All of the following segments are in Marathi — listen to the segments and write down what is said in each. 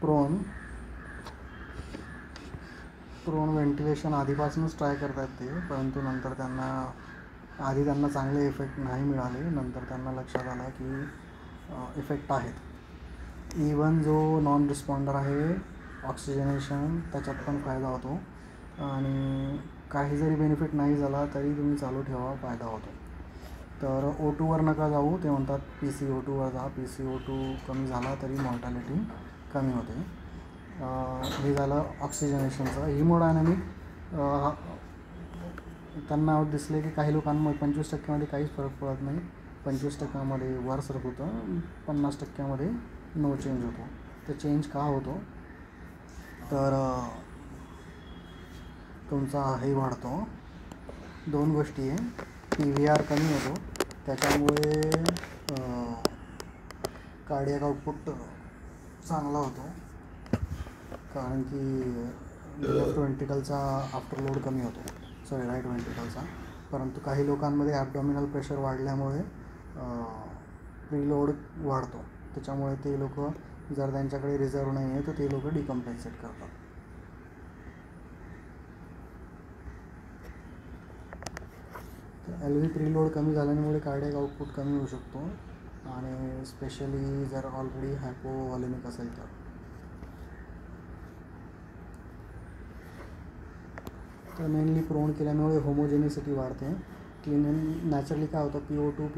प्रोन व्हेंटिलेशन आधीपासूनच ट्राय करतात ते, परंतु नंतर त्यांना चांगले इफेक्ट नाही मिळाले. नंतर त्यांना लक्षात आलं की इफेक्ट आहेत. इवन जो नॉन रिस्पॉन्डर आहे ऑक्सिजनेशन, त्याच्यात पण फायदा होतो. आणि काही जरी बेनिफिट नाही झाला तरी तुम्ही चालू ठेवा, फायदा होतो. तर O2वर नका जाऊ. ते म्हणतात PCO2वर जा. PCO2 कमी झाला तरी मॉर्टॅलिटी कमी होते. हे झालं ऑक्सिजनेशनचं. हिमोडायनॅमिक त्यांना दिसले की काही लोकांमध्ये 25% काहीच फरक पडत नाही, 25% वर्स होतं, 50% नो चेंज होतो. तर चेंज का होतो? तर तुमचा हे वाढतो. 2 गोष्टी आहे. PVR कमी होतो, त्याच्यामुळे कार्डियक आउटपुट चांगला होतो, कारण की लेफ्ट व्हेंट्रिकलचा आफ्टरलोड कमी होतो, राईट व्हेंट्रिकलचा. परंतु काही लोकांमध्ये ॲबडॉमिनल प्रेशर वाढल्यामुळे प्रीलोड वाढतो. त्याच्यामुळे ते लोक, जर त्यांच्याकडे रिझर्व नाही आहे तर ते लोक डिकम्पेन्सेट करतात. LV प्रीलोड कमी झाल्यामुळे कार्डियक आउटपुट कमी होऊ शकतो, आणि स्पेशली जर ऑलरेडी हायपोव्हॉलेमिक असेल तर मेनली प्रोन केल्यामुळे होमोजेनिसिटी वाढते. क्लीन नॅचरली काय होतं, PO2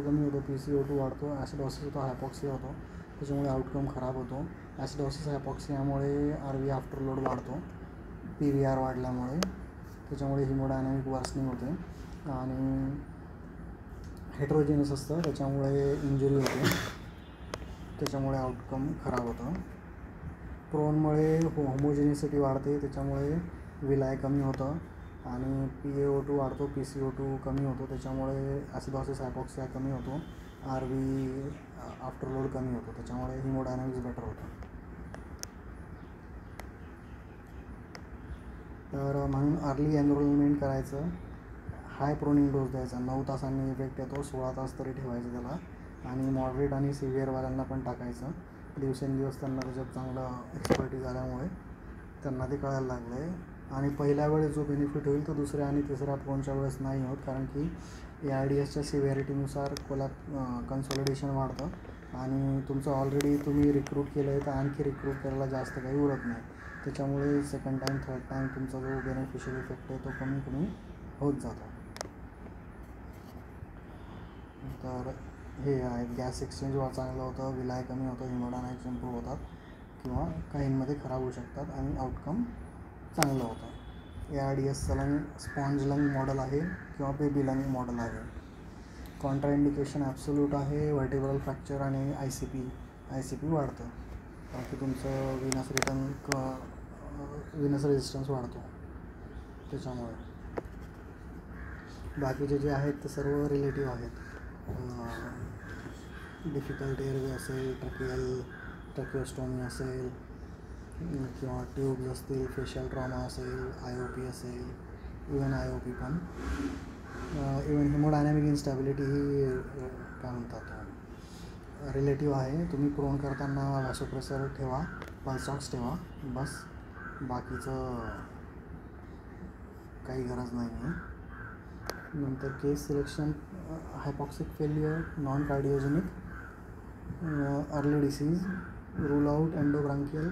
कमी होतो, PCO2 वाढतो, ॲसिडॉसिस होतो, हायपॉक्सिया होतो, त्याच्यामुळे आउटकम खराब होतो. ॲसिडॉसिस हायपॉक्सियामुळे RV आफ्टरलोड वाढतो, PVR वाढल्यामुळे. त्याच्यामुळे हिमोडायनॅमिक वर्सनिंग होते, आणि हेट्रोजेनस असतं, त्याच्यामुळे इंजुरी होते, त्याच्यामुळे आउटकम खराब होतं. प्रोनमुळे होमोजेनिसिटी वाढते, त्याच्यामुळे विलाय कमी होतं, आणि PaO2 वाढतो, PCO2 कमी होतो, त्याच्यामुळे ॲसिडॉसिस हायपॉक्सिया कमी होतो, RV आफ्टरलोड कमी होतो, त्याच्यामुळे हिमोडायनॅमिक्स बेटर होतं. तर म्हणून अर्ली एनरोलमेंट करायचं, हाय प्रोनिंग डोस द्यायचा, 9 तासांनी इफेक्ट येतो, 16 तास तरी ठेवायचं त्याला. आणि मॉडरेट आणि सिव्हिअरवाल्यांना पण टाकायचं. दिवसेंदिवस त्यांना त्याच्यात चांगलं एक्सपर्टीज आल्यामुळे त्यांना ते कळायला लागलं आहे. आणि पहिल्या वेळेस जो बेनिफिट होईल तो दुसऱ्या आणि तिसऱ्या प्रोनच्या वेळेस नाही होत, कारण की ARDSच्या सिव्हिअरिटीनुसार कन्सॉलिडेशन वाढतं, आणि तुमचं ऑलरेडी तुम्ही रिक्रूट केलं आहे तर आणखी रिक्रूट करायला जास्त काही उरत नाही. त्याच्यामुळे सेकंड टाईम, थर्ड टाईम तुमचा जो बेनिफिशियल इफेक्ट आहे तो कमी होत जातो. तर हे आहेत, गॅस एक्सचेंज चांगलं होतं, विलाय कमी होतं, हिमोडायनॅमिक्स इम्प्रूव्ह होतात, किंवा काहींमध्ये खराब होऊ शकतात, आणि आउटकम चांगलं होतं. ARDSचं लंग स्पॉन्ज लंग मॉडेल आहे किंवा बेबी लंग मॉडेल आहे. कॉन्ट्राइंडिकेशन ॲब्सोल्यूट आहे, व्हर्टेब्रल फ्रॅक्चर आणि ICP वाढतं, कारण की तुमचं विनस रेजिस्टन्स वाढतो. त्याच्यामुळे बाकीचे जे आहेत ते सर्व रिलेटिव्ह आहेत. डिफिकल्ट एअरवे असेल, ट्रॅकिओस्टोमी असेल, किंवा ट्यूब्स असतील, फेशियल ट्रॉमा असेल, IOP असेल, इवन IOP पण, इवन हिमोडायनॅमिक इन्स्टॅबिलिटी ही काय म्हणतात रिलेटिव्ह आहे. तुम्ही प्रोन करताना व्हॅसोप्रेसर ठेवा, पल्स ऑक्स ठेवा, बस, बाकीचं काही गरज नाही आहे. नंतर case selection, hypoxic failure, non cardiogenic, early disease, rule out endobronchial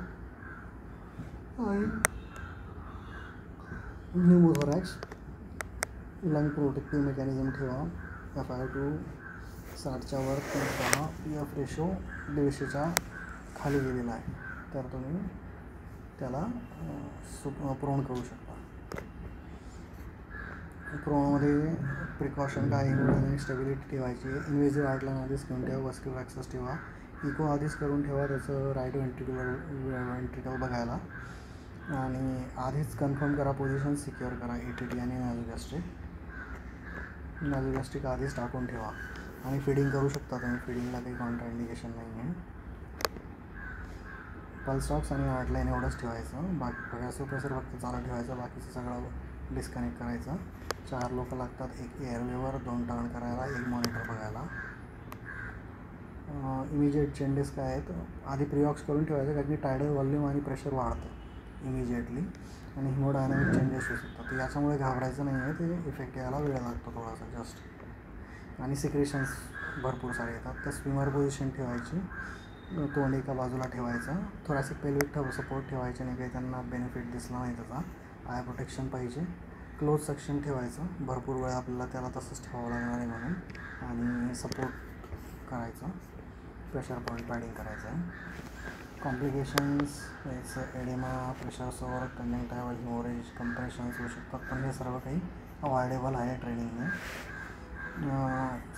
आणि न्यूमोथोरॅक्स, लंग प्रोटेक्टिव्ह मेकॅनिझम ठेवा, FiO2 60च्या वर 10, PF रेशो 150च्या खाली गेलेला आहे, तर तुम्ही त्याला प्रोन करू शकता. प्रोनमध्ये प्रिकॉशन काय, हिमोडायनॅमिक स्टेबिलिटी ठेवायची, इन्व्हेजिव्ह आर्टला आधीच घेऊन ठेवा, वस्क्युलर ॲक्सेस ठेवा, इको आधीच करून ठेवा त्याचं राईट व्हेंट्रिकल बघायला, आणि आधीच कन्फर्म करा, पोझिशन सिक्युअर करा, ATT आणि नॅझोगॅस्ट्रिक आधीच टाकून ठेवा. आणि फिडिंग करू शकता तुम्ही, फिडिंगला काही कॉन्ट्राइंडिकेशन नाही आहे. पल्स ऑक्स आणि हार्टलाईन एवढंच ठेवायचं, बाकी व्हॅसोप्रेसर फक्त चालू ठेवायचं, बाकीचं सगळं डिस्कनेक्ट करायचं. 4 लोक लागतात, एक एअरवेवर, 2 टर्न करायला, 1 मॉनिटर बघायला. इमिजिएट चेंजेस काय आहेत, आधी प्रिऑक्स करून ठेवायचं कारण की टायडल व्हॉल्यूम आणि प्रेशर वाढतं इमिजिएटली आणि हिमोडायनामिक चेंजेस होऊ शकतात. तर याच्यामुळे घाबरायचं नाही आहे, ते इफेक्ट यायला वेळ लागतो थोडासा जस्ट. आणि सिक्रेशन्स भरपूर सारे येतात. तर स्विमर पोझिशन ठेवायची, तोंड एका बाजूला ठेवायचं, थोरासिक पेल्विक सपोर्ट ठेवायचे नाही, काही त्यांना बेनिफिट दिसला नाही त्याचा. आय प्रोटेक्शन पाहिजे, क्लोज सेक्शन ठेवायचं, भरपूर वेळ आपल्याला त्याला तसंच ठेवावं लागणार आहे म्हणून. आणि सपोर्ट करायचं, प्रेशर पॉईंट पॅडिंग करायचं आहे. कॉम्प्लिकेशन्स याचं oedema, pressure Zoar, कंजंक्टिव्हल haemorrhage, compressions होऊ शकतात, पण हे सर्व काही अवॉइडेबल आहे ट्रेनिंगने.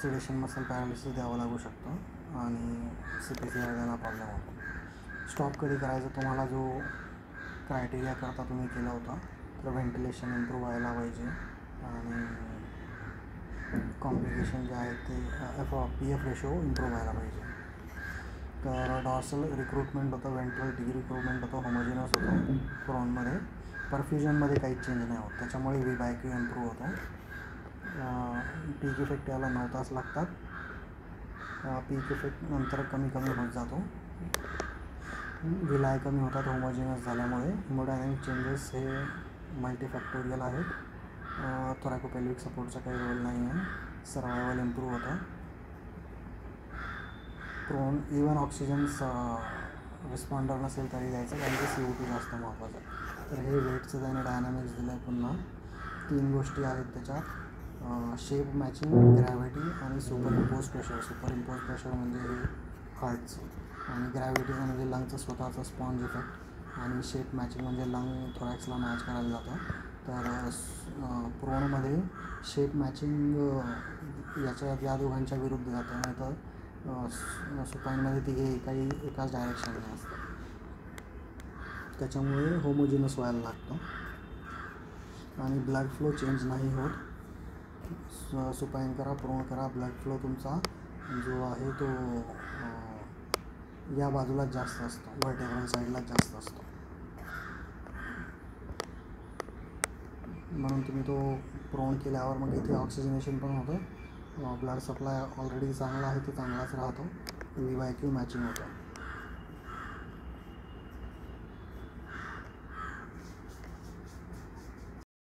सिडेशन मसल पॅरालिसिस द्यावं लागू शकतं आणि CPC वगैरे प्रॉब्लेम होतो. स्टॉप कधी करायचं, तुम्हाला जो क्रायटेरिया करता तुम्ही केला होता, तर व्हेंटिलेशन इम्प्रूव्ह व्हायला पाहिजे आणि कॉम्प्लिकेशन जे आहेत ते PF रेशो इम्प्रूव्ह व्हायला पाहिजे. तर डॉर्सल रिक्रुटमेंट होतं, वेंट्रल रिक्रुटमेंट होतं, होमोजिनस होतं प्रोनमध्ये. परफ्युजनमध्ये काहीच चेंज नाही होत, त्याच्यामुळे VBIQ इम्प्रूव्ह होतो. पीक इफेक्ट याला 9 तास लागतात. पीक इफेक्ट नंतर कमी होत जातो. विलाय कमी होतात होमोजिनस झाल्यामुळे. हिमोडायनामिक चेंजेस हे मल्टीफॅक्टोरियल आहेत. थोरॅकोपेल्विक सपोर्टचा काही रोल नाही आहे. सर्वायवल इम्प्रूव्ह होतं. प्रोन इवन ऑक्सिजन रिस्पॉन्डर नसेल तरी द्यायचं, कारण की CO2 जास्त महत्त्वाचं आहे. तर हे वेटचं त्याने डायनॅमिक्स दिलं आहे. पुन्हा 3 गोष्टी आहेत त्याच्यात, शेप मॅचिंग, ग्रॅव्हिटी आणि super impose pressure. Super impose pressure म्हणजे हे हार्टचं आणि ग्रॅव्हिटीचं म्हणजे लंगचं स्वतःचं स्पॉन्ज इफेक्ट आणि शेप मॅचिंग म्हणजे लंग थोरॅक्सला मॅच करायला जातं. तर प्रोनमध्ये शेप मॅचिंग या दोघांच्या विरुद्ध जातं, नाही तर सुपाईनमध्ये तिघे एकाच डायरेक्शनने असतात. त्याच्यामुळे होमोजिनस व्हायला लागतं आणि ब्लड फ्लो चेंज नाही होत. सुपाईन करा, प्रोन करा, ब्लड फ्लो तुमचा जो आहे तो या बाजूलाच जास्त असतो, व्हर्टेब्रल साईडलाच जास्त असतो. म्हणून तुम्ही तो प्रोन केल्यावर मग इथे ऑक्सिजनेशन पण होतं, ब्लड सप्लाय ऑलरेडी चांगला आहे, तो चांगलाच राहतो, VBIQ मॅचिंग होतं.